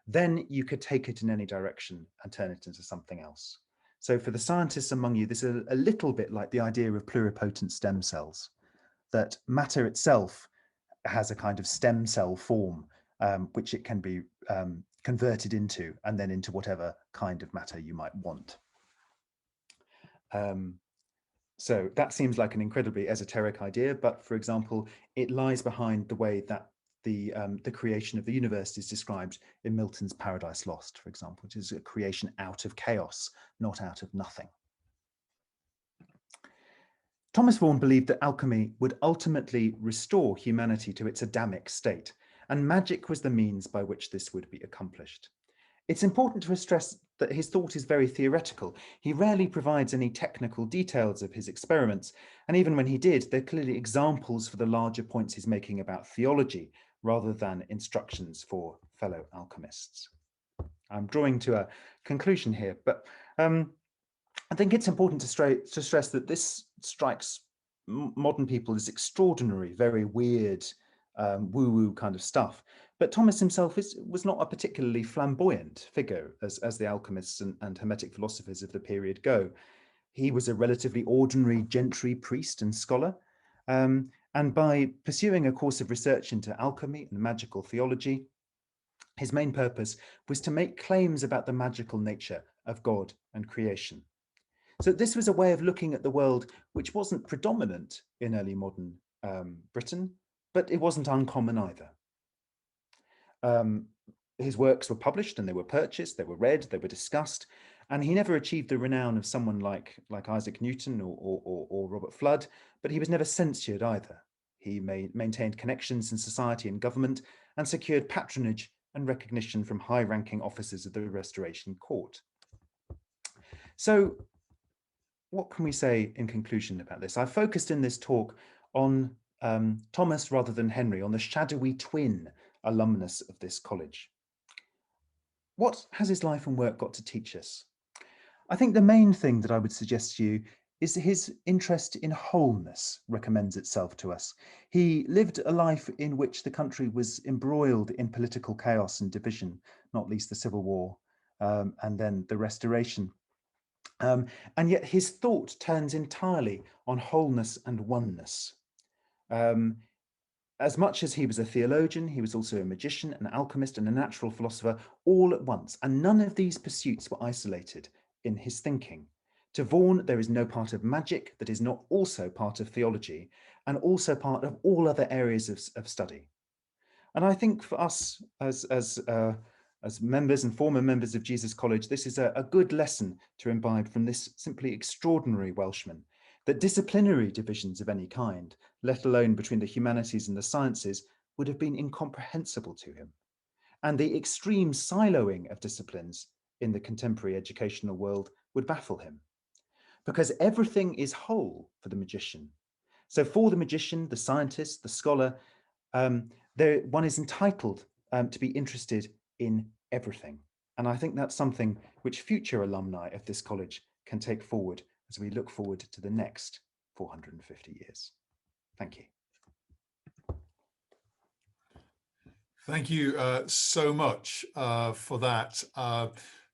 then you could take it in any direction and turn it into something else. So for the scientists among you, this is a little bit like the idea of pluripotent stem cells, that matter itself has a kind of stem cell form, which it can be converted into, and then into whatever kind of matter you might want. So that seems like an incredibly esoteric idea, but for example, it lies behind the way that the creation of the universe is described in Milton's Paradise Lost, for example, which is a creation out of chaos, not out of nothing. Thomas Vaughan believed that alchemy would ultimately restore humanity to its Adamic state, and magic was the means by which this would be accomplished. It's important to stress that his thought is very theoretical. He rarely provides any technical details of his experiments, and even when he did, they're clearly examples for the larger points he's making about theology, rather than instructions for fellow alchemists. I'm drawing to a conclusion here, but I think it's important to stress that this strikes modern people as extraordinary, very weird, woo-woo kind of stuff. But Thomas himself was not a particularly flamboyant figure, as the alchemists and Hermetic philosophers of the period go. He was a relatively ordinary gentry priest and scholar, And by pursuing a course of research into alchemy and magical theology, his main purpose was to make claims about the magical nature of God and creation. So this was a way of looking at the world which wasn't predominant in early modern Britain, but it wasn't uncommon either. His works were published and they were purchased, they were read, they were discussed, and he never achieved the renown of someone like Isaac Newton or Robert Flood, but he was never censured either. He maintained connections in society and government and secured patronage and recognition from high-ranking officers of the Restoration Court. So what can we say in conclusion about this? I focused in this talk on Thomas rather than Henry, on the shadowy twin alumnus of this college. What has his life and work got to teach us? I think the main thing that I would suggest to you is that his interest in wholeness recommends itself to us. He lived a life in which the country was embroiled in political chaos and division, not least the Civil War, and then the Restoration. And yet his thought turns entirely on wholeness and oneness. As much as he was a theologian, he was also a magician, an alchemist, and a natural philosopher all at once. And none of these pursuits were isolated in his thinking. To Vaughan, there is no part of magic that is not also part of theology and also part of all other areas of study. And I think for us as members and former members of Jesus College, this is a good lesson to imbibe from this simply extraordinary Welshman, that disciplinary divisions of any kind, let alone between the humanities and the sciences, would have been incomprehensible to him. And the extreme siloing of disciplines in the contemporary educational world would baffle him, because everything is whole for the magician. So for the magician, the scientist, the scholar, one is entitled to be interested in everything. And I think that's something which future alumni of this college can take forward as we look forward to the next 450 years. Thank you. Thank you so much for that.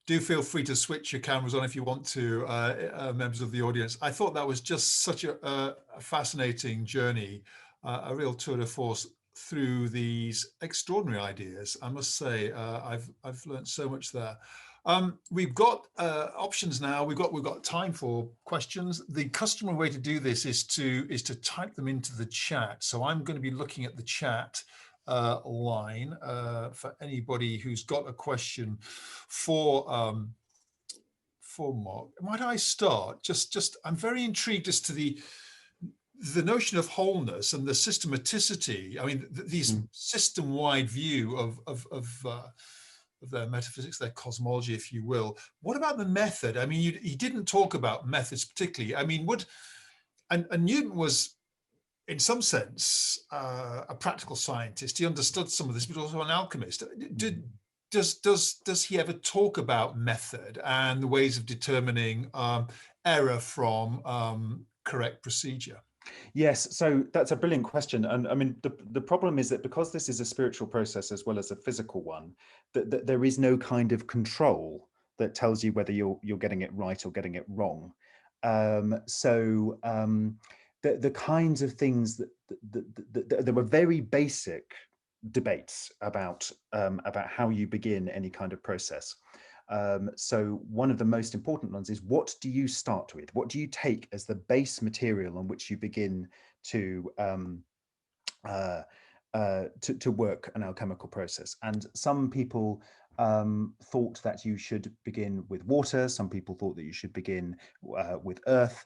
Do feel free to switch your cameras on if you want to, members of the audience. I thought that was just such a fascinating journey, a real tour de force through these extraordinary ideas. I must say, I've learned so much there. We've got options now. We've got time for questions. The customary way to do this is to type them into the chat. So I'm going to be looking at the chat line for anybody who's got a question for Mark. Might I start? Just I'm very intrigued as to the notion of wholeness and the systematicity. I mean, these system-wide view of their metaphysics, their cosmology, if you will. What about the method? I mean, he didn't talk about methods particularly. I mean, and Newton was, in some sense, a practical scientist. He understood some of this, but also an alchemist. Does he ever talk about method and the ways of determining error from correct procedure? Yes, so that's a brilliant question. And I mean, the problem is that because this is a spiritual process as well as a physical one, that there is no kind of control that tells you whether you're getting it right or getting it wrong. The kinds of things that there were very basic debates about how you begin any kind of process. So one of the most important ones is, what do you start with? What do you take as the base material on which you begin to work an alchemical process? And some people thought that you should begin with water. Some people thought that you should begin with earth.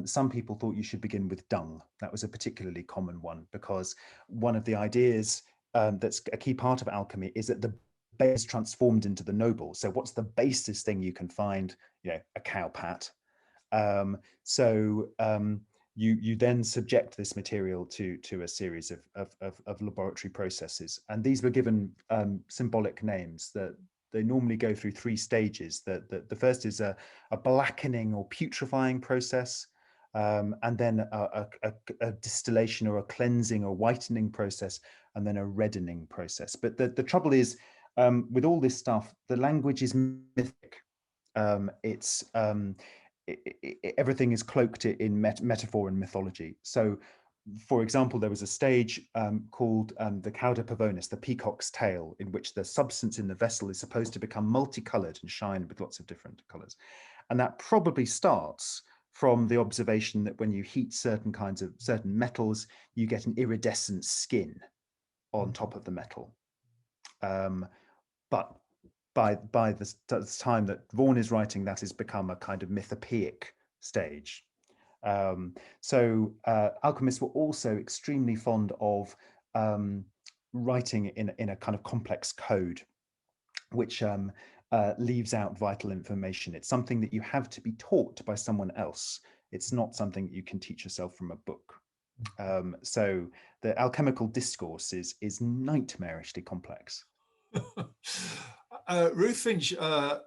Some people thought you should begin with dung. That was a particularly common one, because one of the ideas that's a key part of alchemy is that the base is transformed into the noble. So what's the basest thing you can find? A cow pat. You then subject this material to a series of laboratory processes, and these were given symbolic names. That they normally go through three stages. The first is a blackening or putrefying process, and then a distillation or a cleansing or whitening process, and then a reddening process. But the trouble is, with all this stuff, the language is mythic. Everything is cloaked in metaphor and mythology. So for example, there was a stage called the Cauda Pavonis, the peacock's tail, in which the substance in the vessel is supposed to become multicolored and shine with lots of different colors. And that probably starts from the observation that when you heat certain metals, you get an iridescent skin on top of the metal. But by the time that Vaughan is writing, that has become a kind of mythopoeic stage. So alchemists were also extremely fond of writing in a kind of complex code, which leaves out vital information. It's something that you have to be taught by someone else. It's not something that you can teach yourself from a book. So the alchemical discourse is nightmarishly complex. Ruth Finch,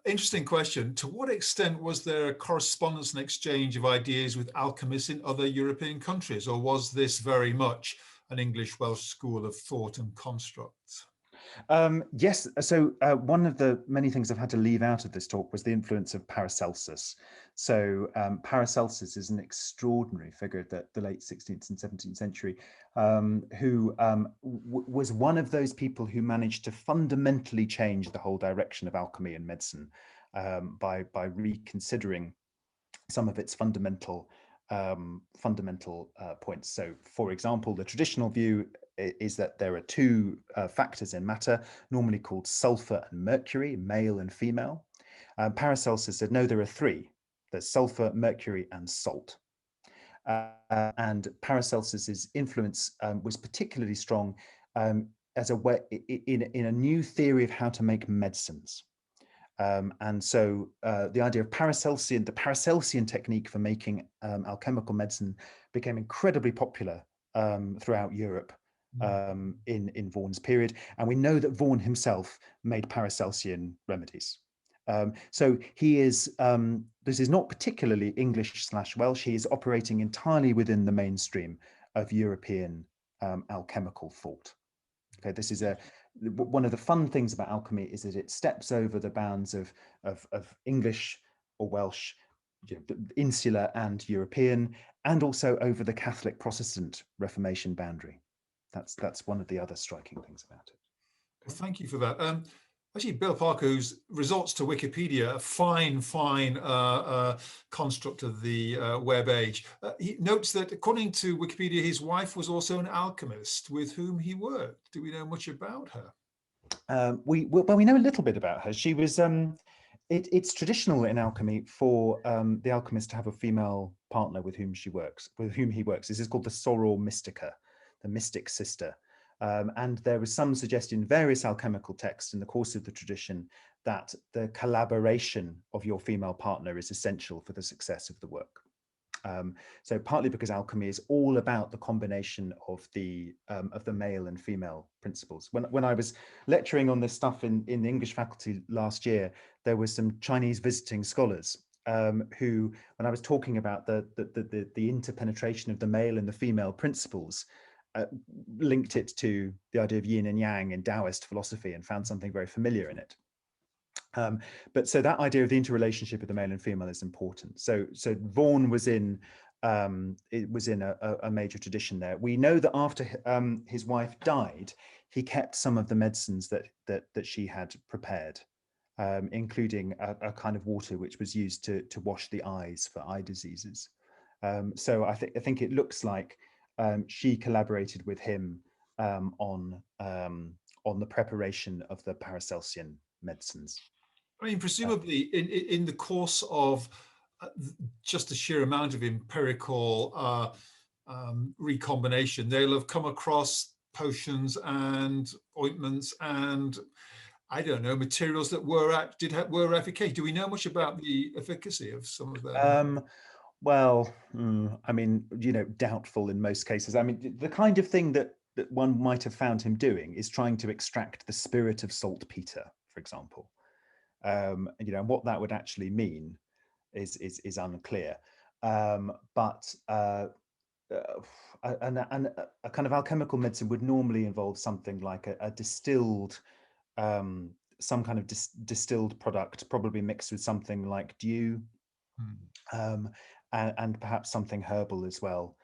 interesting question. To what extent was there a correspondence and exchange of ideas with alchemists in other European countries, or was this very much an English-Welsh school of thought and construct? Yes, so one of the many things I've had to leave out of this talk was the influence of Paracelsus. So Paracelsus is an extraordinary figure of the late 16th and 17th century, who was one of those people who managed to fundamentally change the whole direction of alchemy and medicine by reconsidering some of its fundamental points. So, for example, the traditional view is that there are two factors in matter, normally called sulfur and mercury, male and female. Paracelsus said, no, there are three. There's sulfur, mercury, and salt. And Paracelsus's influence was particularly strong as a way in a new theory of how to make medicines. And so the idea of the Paracelsian technique for making alchemical medicine became incredibly popular throughout Europe in Vaughan's period. And we know that Vaughan himself made Paracelsian remedies. So he is, this is not particularly English/Welsh, he is operating entirely within the mainstream of European alchemical thought. Okay, this is one of the fun things about alchemy is that it steps over the bounds of English or Welsh, insular and European, and also over the Catholic Protestant Reformation boundary. That's one of the other striking things about it. Well, thank you for that. Actually, Bill Parker, whose results to Wikipedia, a fine construct of the web age, he notes that according to Wikipedia, his wife was also an alchemist with whom he worked. Do we know much about her? We know a little bit about her. She was. It's traditional in alchemy for the alchemist to have a female partner with whom he works. This is called the soror mystica, the mystic sister. And there was some suggestion in various alchemical texts in the course of the tradition that the collaboration of your female partner is essential for the success of the work. So partly because alchemy is all about the combination of the male and female principles. When I was lecturing on this stuff in the English faculty last year, there were some Chinese visiting scholars who, when I was talking about the interpenetration of the male and the female principles, linked it to the idea of yin and yang in Taoist philosophy and found something very familiar in it. But so that idea of the interrelationship of the male and female is important. So Vaughan was in a major tradition there. We know that after his wife died, he kept some of the medicines that she had prepared, including a kind of water which was used to wash the eyes for eye diseases. So I think it looks like she collaborated with him on the preparation of the Paracelsian medicines. I mean, presumably in the course of just the sheer amount of empirical recombination, they'll have come across potions and ointments and, I don't know, materials that were efficacious. Do we know much about the efficacy of some of them? Well, I mean, doubtful in most cases. I mean, the kind of thing that one might have found him doing is trying to extract the spirit of saltpeter, for example. And what that would actually mean is unclear. But a kind of alchemical medicine would normally involve something like a distilled, some kind of distilled product, probably mixed with something like dew. And perhaps something herbal as well.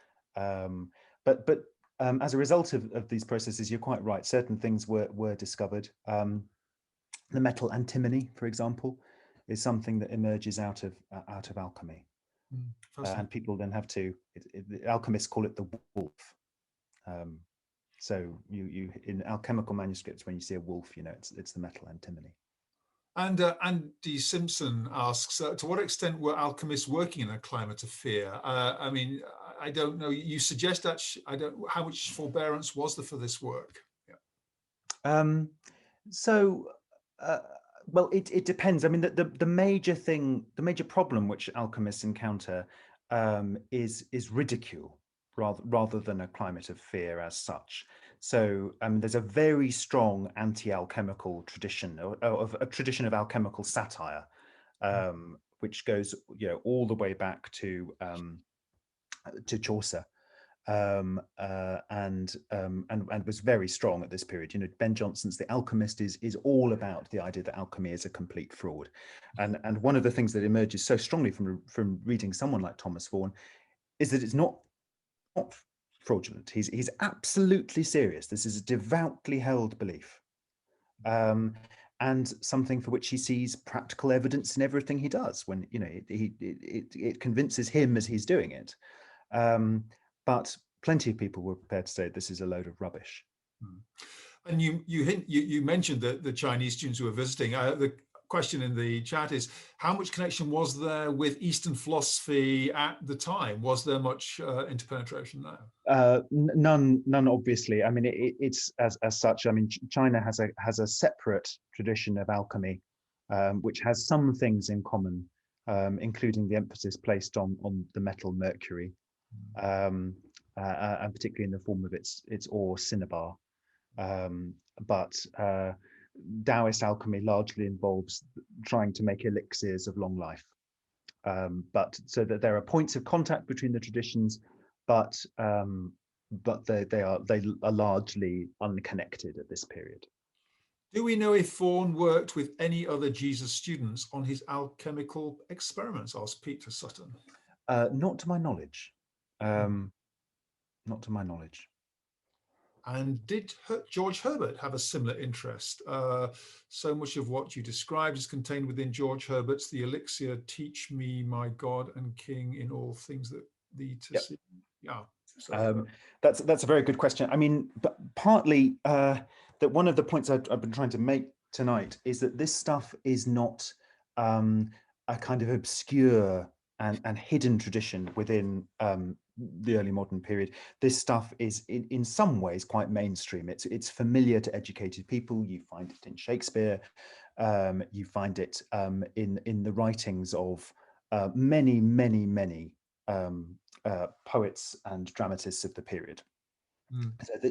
but as a result of these processes, you're quite right. Certain things were discovered. The metal antimony, for example, is something that emerges out of alchemy, and people then have to. The alchemists call it the wolf. So you in alchemical manuscripts, when you see a wolf, it's the metal antimony. And Andy Simpson asks, to what extent were alchemists working in a climate of fear? I mean, I don't know. You suggest that how much forbearance was there for this work? Yeah. Well, it depends. I mean, the major problem which alchemists encounter is ridicule rather than a climate of fear as such. So there's a very strong anti-alchemical tradition, of a tradition of alchemical satire, which goes all the way back to Chaucer. And was very strong at this period. Ben Jonson's The Alchemist is all about the idea that alchemy is a complete fraud. And one of the things that emerges so strongly from reading someone like Thomas Vaughan is that it's not fraudulent. He's absolutely serious. This is a devoutly held belief, and something for which he sees practical evidence in everything he does. When it convinces him as he's doing it. But plenty of people were prepared to say this is a load of rubbish. And you mentioned the Chinese students who were visiting. The question in the chat is, how much connection was there with Eastern philosophy at the time? Was there much interpenetration there? None, obviously. I mean, it's as such. I mean, China has a separate tradition of alchemy, which has some things in common, including the emphasis placed on the metal mercury. And particularly in the form of its ore cinnabar, but Taoist alchemy largely involves trying to make elixirs of long life. But so that there are points of contact between the traditions, but they are largely unconnected at this period. Do we know if Vaughn worked with any other Jesus students on his alchemical experiments? Asked Peter Sutton. Not to my knowledge. Not to my knowledge. And did George Herbert have a similar interest? So much of what you described is contained within George Herbert's The Elixir, Teach Me, My God and King, in all things that lead to see. Yeah. So, that's a very good question. I mean, but partly that one of the points I've been trying to make tonight is that this stuff is not a kind of obscure and hidden tradition within the early modern period. This stuff is in some ways quite mainstream. It's familiar to educated people. You find it in Shakespeare. You find it in the writings of many poets and dramatists of the period.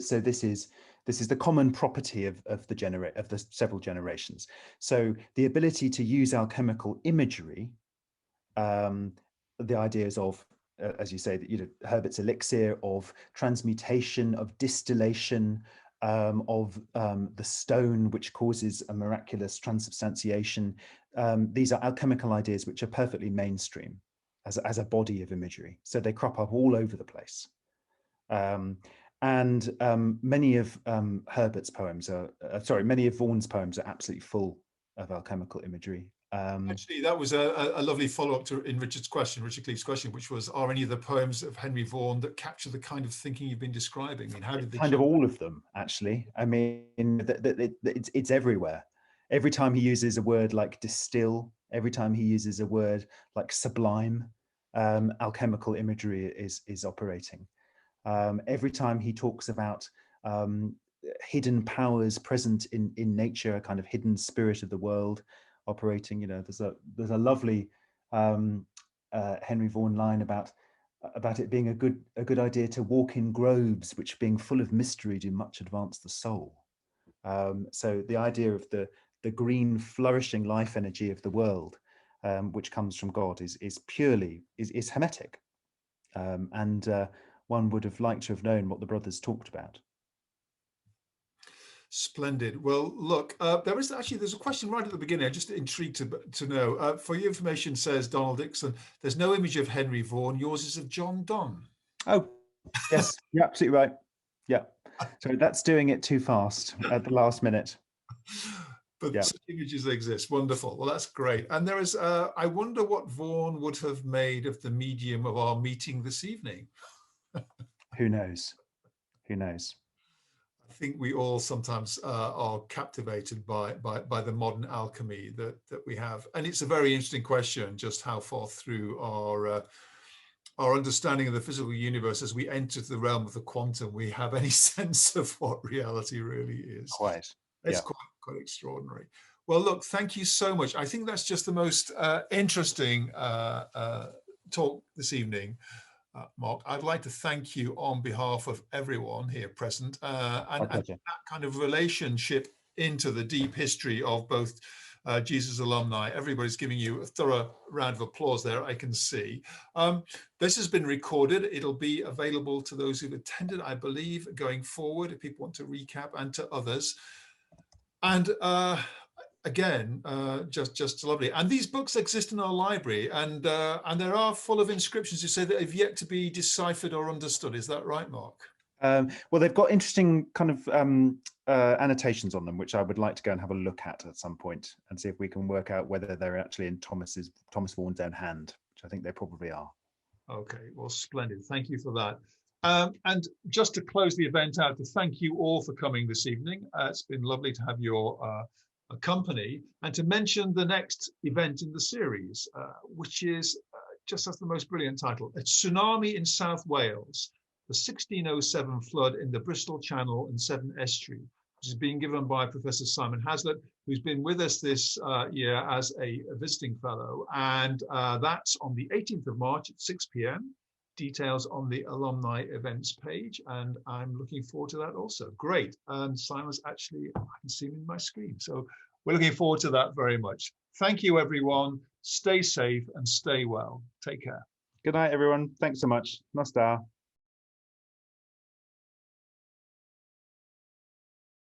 So this is the common property of the several generations. So the ability to use alchemical imagery, the ideas of, as you say, that Herbert's elixir, of transmutation, of distillation, of the stone which causes a miraculous transubstantiation. These are alchemical ideas which are perfectly mainstream as a body of imagery. So they crop up all over the place. And many of Herbert's poems many of Vaughan's poems are absolutely full of alchemical imagery. Actually, that was a lovely follow-up in Richard Cleave's question, which was, are any of the poems of Henry Vaughan that capture the kind of thinking you've been describing? I mean, how did they kind of all of them, actually. I mean, it's everywhere. Every time he uses a word like distill, every time he uses a word like sublime, alchemical imagery is operating. Every time he talks about hidden powers present in nature, a kind of hidden spirit of the world operating, there's a lovely Henry Vaughan line about it being a good idea to walk in groves which, being full of mystery, do much advance the soul. So the idea of the green flourishing life energy of the world, which comes from God, is purely Hermetic, and one would have liked to have known what the brothers talked about. Splendid. Well, look, there's a question right at the beginning. I'm just intrigued to know. For your information, says Donald Dixon, there's no image of Henry Vaughan. Yours is of John Donne. Oh, Yes, you're absolutely right. Yeah. So that's doing it too fast at the last minute. But Yeah. such images exist. Wonderful. Well, that's great. And there is, I wonder what Vaughan would have made of the medium of our meeting this evening. Who knows? Who knows? I think we all sometimes are captivated by the modern alchemy that we have. And it's a very interesting question, just how far through our understanding of the physical universe as we enter the realm of the quantum, we have any sense of what reality really is. Quite. It's Yeah. quite extraordinary. Well, look, thank you so much. I think that's just the most interesting talk this evening, Mark. I'd like to thank you on behalf of everyone here present, and that kind of relationship into the deep history of both Jesus alumni. Everybody's giving you a thorough round of applause there, I can see. This has been recorded. It'll be available to those who've attended, I believe, going forward, if people want to recap, and to others. And again, just lovely. And these books exist in our library, and there are full of inscriptions you say that have yet to be deciphered or understood. Is that right, Mark? Well, they've got interesting kind of annotations on them, which I would like to go and have a look at some point and see if we can work out whether they're actually in Thomas Vaughan's own hand, which I think they probably are. Okay, well, splendid. Thank you for that. And just to close the event out, to thank you all for coming this evening. It's been lovely to have your company, and to mention the next event in the series, which is just has the most brilliant title. It's Tsunami in South Wales, the 1607 flood in the Bristol Channel and Severn Estuary, which is being given by Professor Simon Hazlitt, who's been with us this year as a visiting fellow. And that's on the 18th of March at 6 p.m. Details on the alumni events page. And I'm looking forward to that also. Great. And Simon's actually, I can see him in my screen. So we're looking forward to that very much. Thank you, everyone. Stay safe and stay well. Take care. Good night, everyone. Thanks so much. Nostar.